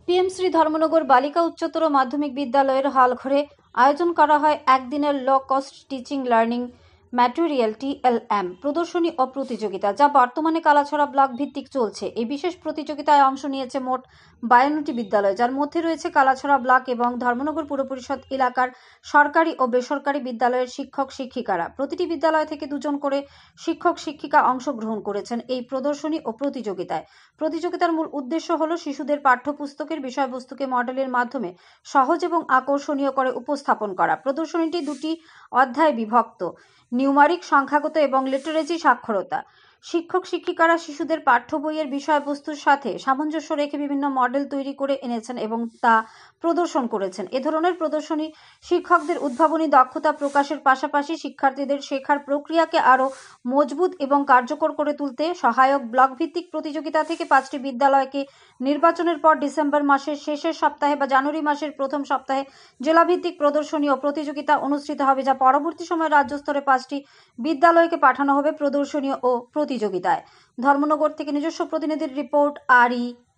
PM Shri Dharmanagar বালিকা উচ্চতর মাধ্যমিক বিদ্যালয়ের হলঘরে আয়োজন করা হয় একদিনের low cost teaching learning material TLM প্রদর্শনী ও প্রতিযোগিতা, যা বর্তমানে কালাছড়া ব্লক ভিত্তিক চলছে। এই বিশেষ প্রতিযোগিতায় অংশ নিয়েছে মোট 52টি বিদ্যালয়, যার মধ্যে রয়েছে কালাছড়া ব্লক এবং ধর্মনগর পুর পরিষদ এলাকার সরকারি ও বেসরকারি বিদ্যালয়ের শিক্ষক শিক্ষিকারা। প্রতিটি বিদ্যালয় থেকে 2 জন করে শিক্ষক শিক্ষিকা অংশগ্রহণ করেছেন এই প্রদর্শনী ও প্রতিযোগিতায়। প্রতিযোগিতার মূল উদ্দেশ্য হল শিশুদের পাঠ্যপুস্তকের বিষয়বস্তুকে মডেলের মাধ্যমে সহজ এবং আকর্ষণীয় করে উপস্থাপন করা। প্রদর্শনীটি 2টি অধ্যায়ে বিভক্ত: নিউমারিক সংখ্যাগত এবং লিটারেসি সাক্ষরতা। শিক্ষক শিক্ষিকারা শিশুদের পাঠ্য বইয়ের বিষয়বস্তুর সাথে সামঞ্জস্য রেখে বিভিন্ন মডেল তৈরি করে এনেছেন এবং তা প্রদর্শন করেছেন। এ ধরনের প্রদর্শনী শিক্ষকদের উদ্ভাবনী দক্ষতা প্রকাশের পাশাপাশি শিক্ষার্থীদের শেখার প্রক্রিয়াকে আরও মজবুত এবং কার্যকর করে তুলতে সহায়ক। ব্লক ভিত্তিক প্রতিযোগিতা থেকে 5টি বিদ্যালয়কে নির্বাচনের পর ডিসেম্বর মাসের শেষের সপ্তাহে বা জানুয়ারি মাসের প্রথম সপ্তাহে জেলাভিত্তিক প্রদর্শনী ও প্রতিযোগিতা অনুষ্ঠিত হবে, যা পরবর্তী সময়ে রাজ্য স্তরে 5টি বিদ্যালয়কে পাঠানো হবে প্রদর্শনী ও প্রতিযোগিতায়। ধর্মনগর থেকে নিজস্ব প্রতিনিধির রিপোর্ট,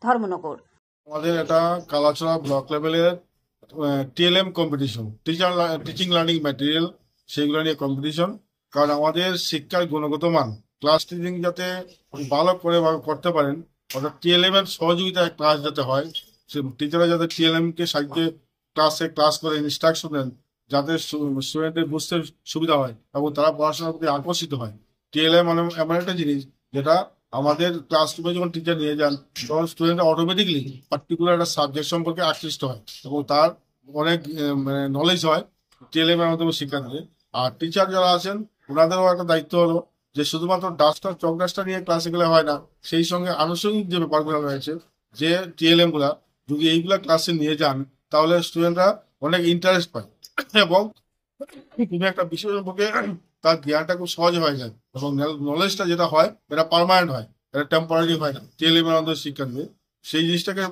ধর্মনগর। আমাদের এটা কালাছড়া ব্লক লেভেলের TLM competition, teaching learning material, সেগুলো নিয়ে কম্পিটিশন। কারণ আমাদের শিক্ষার গুণগত মান, ক্লাস টিচিং যাতে ভালো করে করতে পারেন, অর্থাৎ টিএলএম এর সহযোগিতায় ক্লাস যাতে হয়, টিচাররা যাতে টিএলএম কে সাহায্যে ক্লাস করে ইনস্ট্রাকশন দেন, যাতে স্টুডেন্টের বুঝতে সুবিধা হয় এবং তারা পড়াশোনার প্রতি আকর্ষিত হয়। টিএলএম মানে এমন একটা জিনিস যেটা আমাদের ক্লাসরুমে যখন টিচার নিয়ে যান, তখন স্টুডেন্ট অটোমেটিকলি পার্টিকুলার একটা সাবজেক্ট সম্পর্কে আকৃষ্ট হয় এবং তার অনেক নলেজ হয় টিএলএম এর মাধ্যমে শিক্ষা দিয়ে। আর টিচার যারা আছেন ওনাদেরও একটা দায়িত্ব হলো যে শুধুমাত্র চক ডাস্টার নিয়ে ক্লাসে গেলে হয় না, সেই সঙ্গে আনুষঙ্গিক যে ব্যাপারগুলো রয়েছে, যে টিএলএম গুলা যদি এইগুলা ক্লাসে নিয়ে যান, তাহলে স্টুডেন্টরা অনেক ইন্টারেস্ট পায় এবং কোনো একটা বিষয় সম্পর্কে তার জ্ঞানটা খুব সহজে হয়ে যায় এবং নলেজটা যেটা হয় এটা পার্মানেন্ট হয়, এটা টেম্পোরারি হয় না টিএলএম এর মধ্যে শিক্ষা দিয়ে। সেই জিনিসটাকে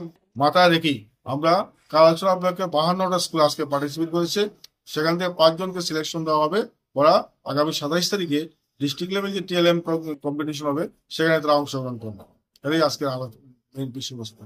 মাথায় রেখেই আমরা কালাছড়া ব্লকে 52টা স্কুল আজকে পার্টিসিপেট করেছে। সেখান থেকে 5 জনকে সিলেকশন দেওয়া হবে। ওরা আগামী 27 তারিখে ডিস্ট্রিক্ট লেভেল যে টিএলএম কম্পিটিশন হবে সেখানে তারা অংশগ্রহণ করবে। এটাই আজকের আলোচনা বিষয়বস্তু।